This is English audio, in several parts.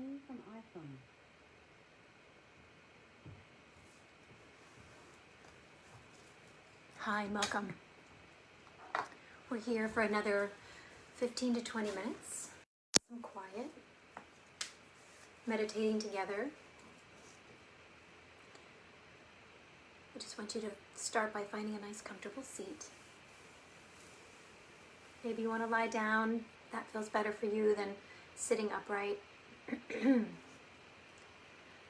Menu from iPhone. Hi, welcome. We're here for another 15 to 20 minutes. Some quiet, meditating together. I just want you to start by finding a nice comfortable seat. Maybe you want to lie down. That feels better for you than sitting upright.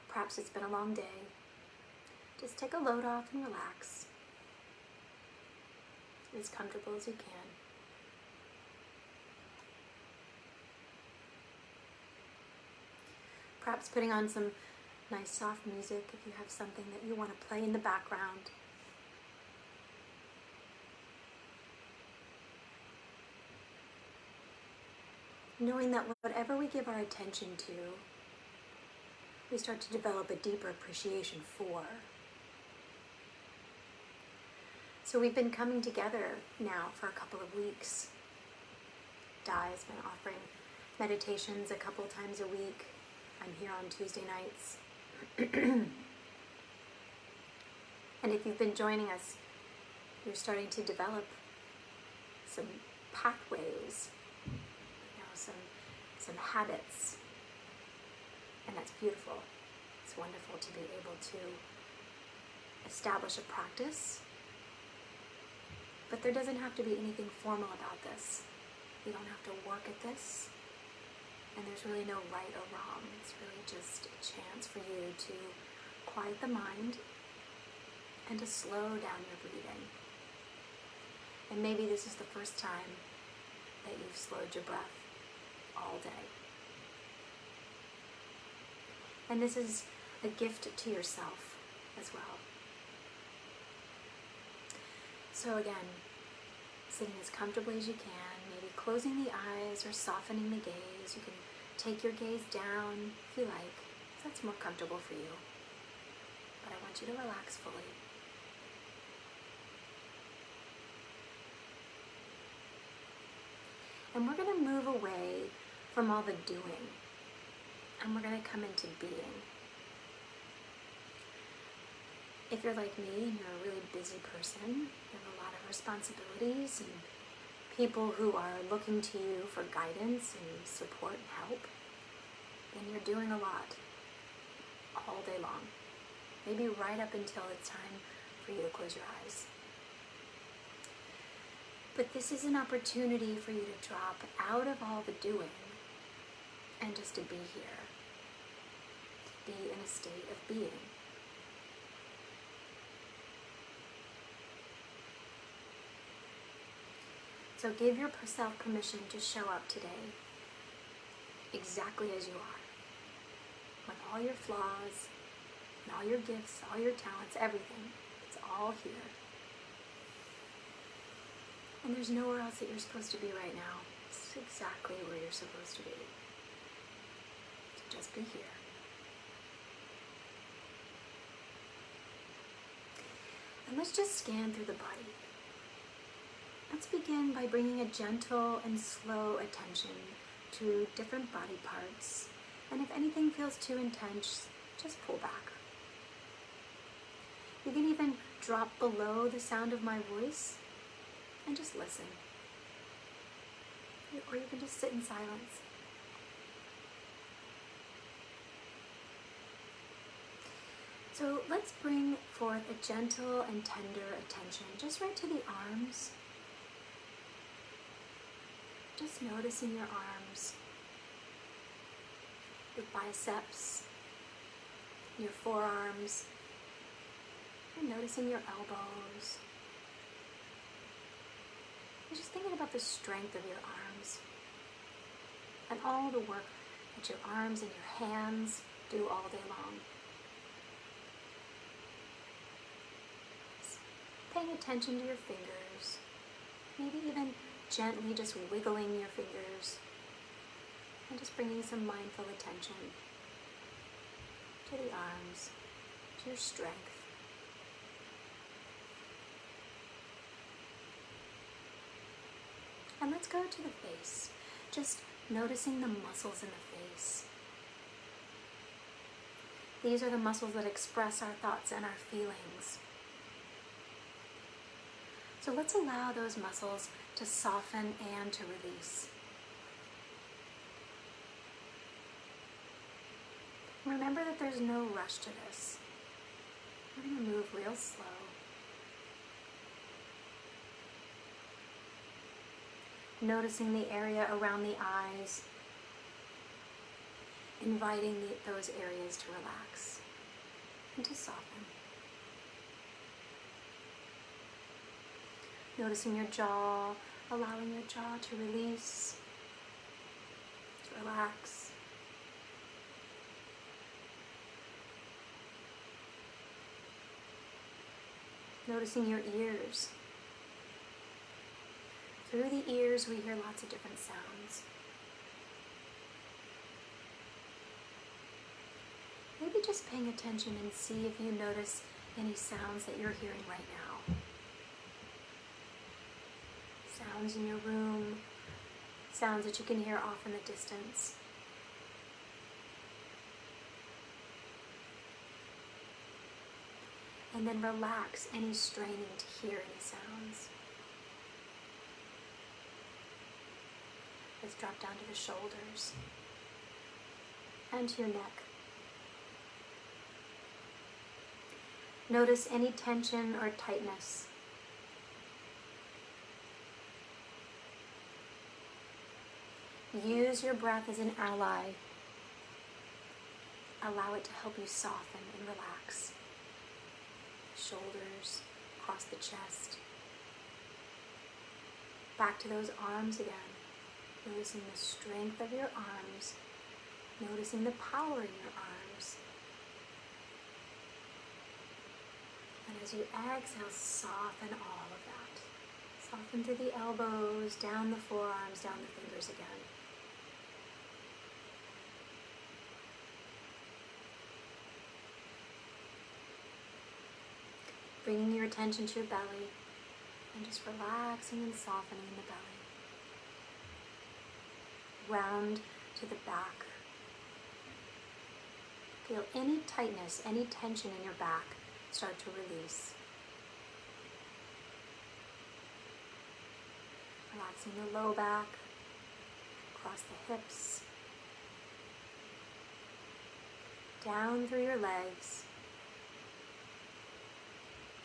Perhaps it's been a long day. Just take a load off and relax. As comfortable as you can. Perhaps putting on some nice soft music if you have something that you want to play in the background. Knowing that whatever we give our attention to, we start to develop a deeper appreciation for. So we've been coming together now for a couple of weeks. Di has been offering meditations a couple times a week. I'm here on Tuesday nights. And if you've been joining us, you're starting to develop some pathways, some habits. And that's beautiful. It's wonderful to be able to establish a practice. But there doesn't have to be anything formal about this. You don't have to work at this. And there's really no right or wrong. It's really just a chance for you to quiet the mind and to slow down your breathing. And maybe this is the first time that you've slowed your breath all day. And this is a gift to yourself as well. So again, sitting as comfortably as you can, maybe closing the eyes or softening the gaze. You can take your gaze down if you like, if that's more comfortable for you. But I want you to relax fully. And we're going to move away from all the doing, and we're going to come into being. If you're like me and you're a really busy person, you have a lot of responsibilities and people who are looking to you for guidance and support and help, then you're doing a lot all day long. Maybe right up until it's time for you to close your eyes. But this is an opportunity for you to drop out of all the doing and just to be here, to be in a state of being. So give yourself permission to show up today exactly as you are, with all your flaws, and all your gifts, all your talents, everything. It's all here. And there's nowhere else that you're supposed to be right now. It's exactly where you're supposed to be. So just be here. And let's just scan through the body. Let's begin by bringing a gentle and slow attention to different body parts. And if anything feels too intense, just pull back. You can even drop below the sound of my voice and just listen. Or you can just sit in silence. So let's bring forth a gentle and tender attention just right to the arms. Just noticing your arms, your biceps, your forearms, and noticing your elbows. And just thinking about the strength of your arms and all the work that your arms and your hands do all day long. Just paying attention to your fingers, maybe even gently just wiggling your fingers and just bringing some mindful attention to the arms, to your strength. And let's go to the face, just noticing the muscles in the face. These are the muscles that express our thoughts and our feelings. So let's allow those muscles to soften and to release. Remember that there's no rush to this. We're going to move real slow. Noticing the area around the eyes, inviting those areas to relax and to soften. Noticing your jaw, allowing your jaw to release, to relax. Noticing your ears. Through the ears, we hear lots of different sounds. Maybe just paying attention and see if you notice any sounds that you're hearing right now. Sounds in your room, sounds that you can hear off in the distance. And then relax any straining to hear any sounds. Let's drop down to the shoulders and to your neck. Notice any tension or tightness. Use your breath as an ally. Allow it to help you soften and relax. Shoulders, across the chest. Back to those arms again. Noticing the strength of your arms. Noticing the power in your arms. And as you exhale, soften all of that. Soften through the elbows, down the forearms, down the fingers again. Bringing your attention to your belly and just relaxing and softening in the belly. Round to the back. Feel any tightness, any tension in your back start to release. Relaxing the low back, across the hips, down through your legs,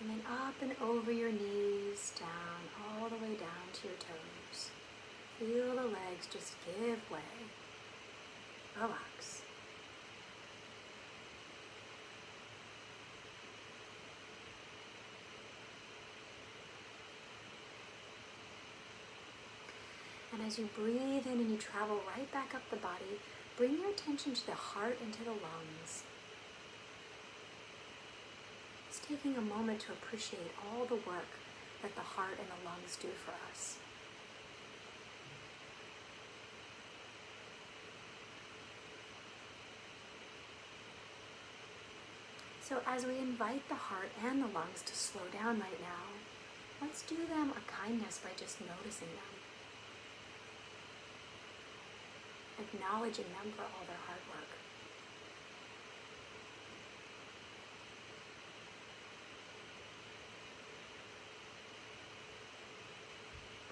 and then up and over your knees, down, all the way down to your toes. Feel the legs just give way. Relax. And as you breathe in and you travel right back up the body, bring your attention to the heart and to the lungs. Just taking a moment to appreciate all the work that the heart and the lungs do for us. So as we invite the heart and the lungs to slow down right now, let's do them a kindness by just noticing them. Acknowledging them for all their hard work.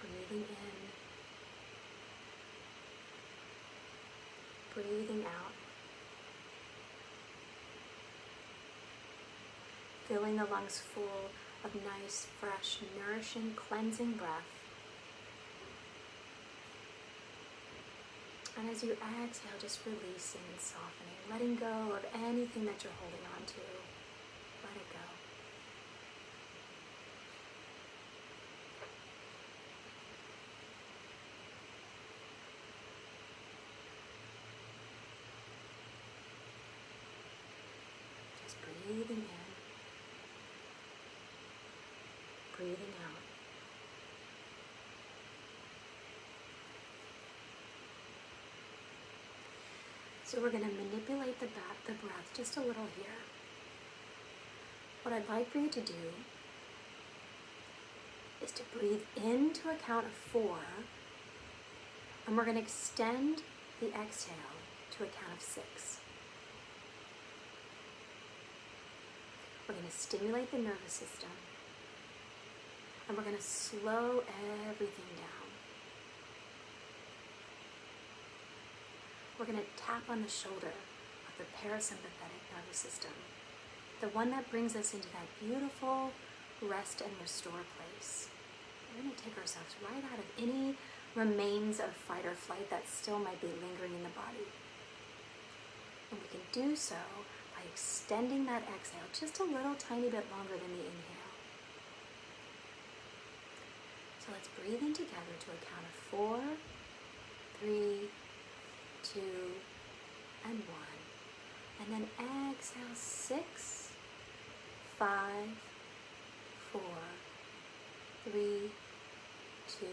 Breathing in. Breathing out. Filling the lungs full of nice, fresh, nourishing, cleansing breath. And as you exhale, just releasing and softening, letting go of anything that you're holding on to. Let it go. Just breathing in, breathing out. So we're going to manipulate the breath just a little here. What I'd like for you to do is to breathe in to a count of 4, and we're going to extend the exhale to a count of 6. We're going to stimulate the nervous system. And we're going to slow everything down. We're going to tap on the shoulder of the parasympathetic nervous system, the one that brings us into that beautiful rest and restore place. We're going to take ourselves right out of any remains of fight or flight that still might be lingering in the body. And we can do so by extending that exhale just a little tiny bit longer than the inhale. So let's breathe in together to a count of 4, 3, 2, and 1. And then exhale 6, 5, 4, 3, 2,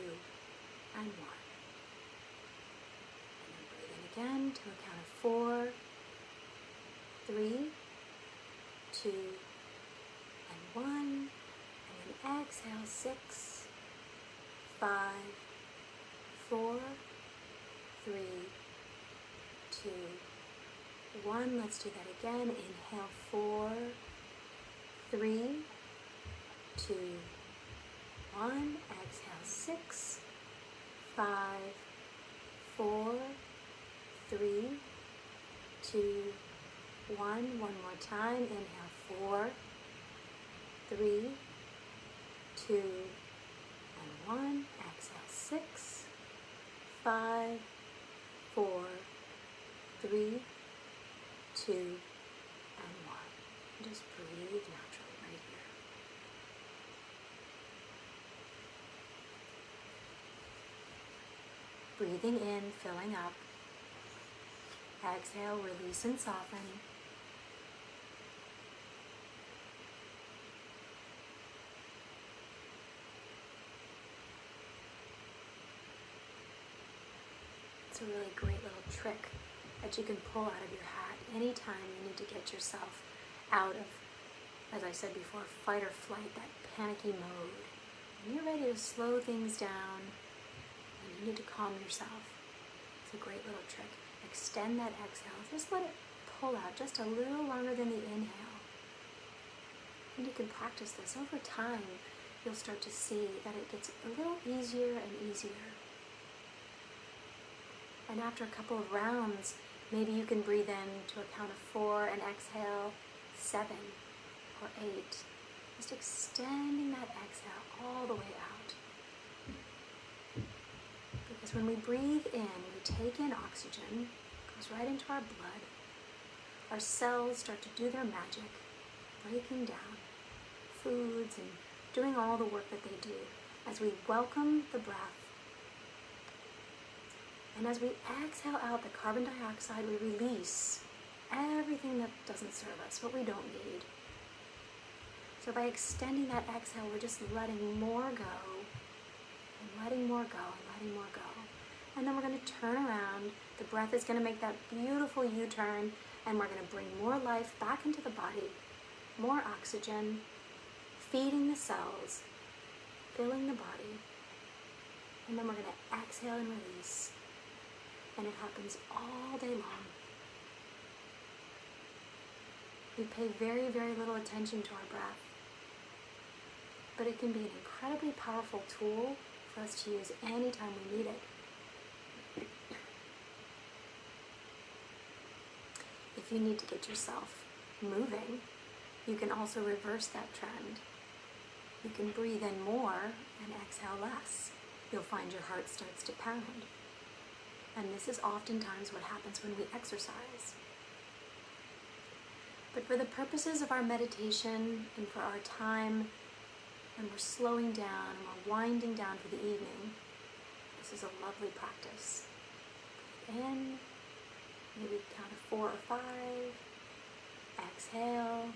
and 1. And then breathe in again to a count of 4, 3, 2, and 1. And then exhale 6, 5, 4, 3, 2, 1. Let's do that again. Inhale 4, 3, 2, 1. Exhale 6, 5, 4, 3, 2, 1. One more time. Inhale 4, 3, 2, and 1. Exhale 6, 5, 4, 3, 2, and 1. Just breathe naturally right here. Breathing in, filling up. Exhale, release and soften. It's a really great little trick that you can pull out of your hat anytime you need to get yourself out of, as I said before, fight or flight, that panicky mode. When you're ready to slow things down and you need to calm yourself, it's a great little trick. Extend that exhale. Just let it pull out just a little longer than the inhale. And you can practice this over time. You'll start to see that it gets a little easier and easier. And after a couple of rounds, maybe you can breathe in to a count of 4 and exhale 7 or 8. Just extending that exhale all the way out. Because when we breathe in, we take in oxygen, it goes right into our blood. Our cells start to do their magic, breaking down foods and doing all the work that they do as we welcome the breath. And as we exhale out the carbon dioxide, we release everything that doesn't serve us, what we don't need. So by extending that exhale, we're just letting more go, and letting more go, and letting more go. And then we're going to turn around. The breath is going to make that beautiful U-turn, and we're going to bring more life back into the body, more oxygen, feeding the cells, filling the body. And then we're going to exhale and release. And it happens all day long. We pay very, very little attention to our breath, but it can be an incredibly powerful tool for us to use anytime we need it. If you need to get yourself moving, you can also reverse that trend. You can breathe in more and exhale less. You'll find your heart starts to pound. And this is oftentimes what happens when we exercise. But for the purposes of our meditation and for our time when we're slowing down and we're winding down for the evening, this is a lovely practice. Breathe in, maybe count of 4 or 5, exhale,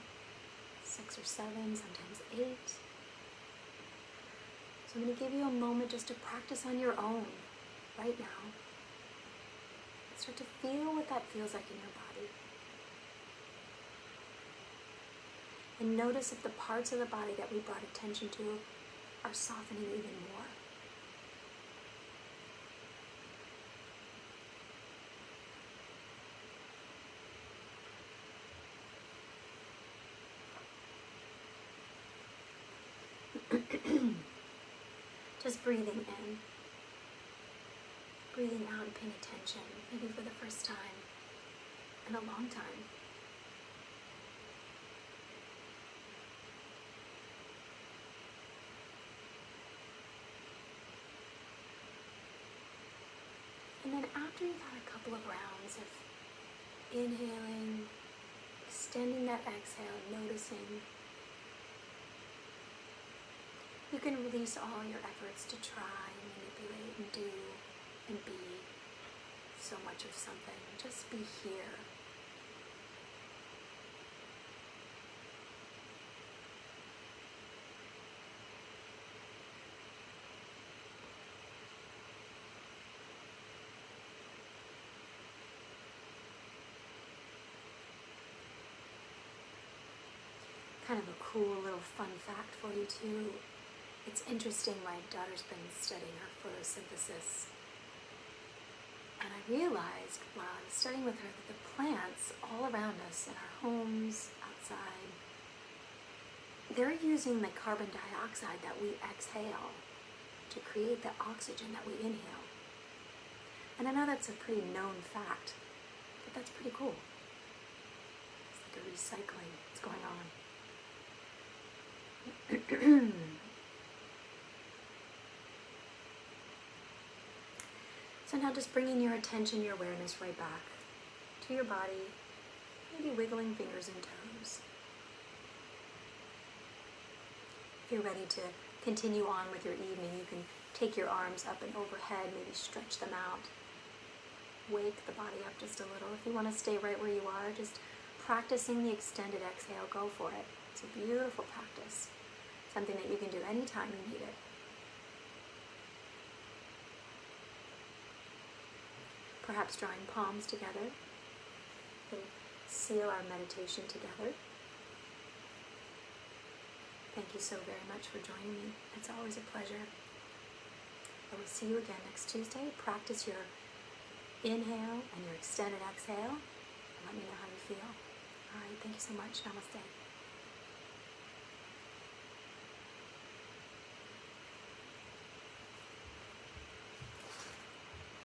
6 or 7, sometimes 8. So I'm going to give you a moment just to practice on your own right now. Start to feel what that feels like in your body. And notice if the parts of the body that we brought attention to are softening even more. Just breathing in, breathing out, and paying attention, maybe for the first time in a long time. And then after you've had a couple of rounds of inhaling, extending that exhale, noticing, you can release all your efforts to try and manipulate and do and be so much of something. Just be here. Kind of a cool little fun fact for you too. It's interesting, my daughter's been studying her photosynthesis. And I realized while I was studying with her that the plants all around us, in our homes, outside, they're using the carbon dioxide that we exhale to create the oxygen that we inhale. And I know that's a pretty known fact, but that's pretty cool. It's like a recycling that's going on. So now just bringing your attention, your awareness right back to your body, maybe wiggling fingers and toes. If you're ready to continue on with your evening, you can take your arms up and overhead, maybe stretch them out. Wake the body up just a little. If you want to stay right where you are, just practicing the extended exhale, go for it. It's a beautiful practice. Something that you can do anytime you need it. Perhaps drawing palms together and seal our meditation together. Thank you so very much for joining me. It's always a pleasure. I will see you again next Tuesday. Practice your inhale and your extended exhale. And let me know how you feel. All right, thank you so much. Namaste.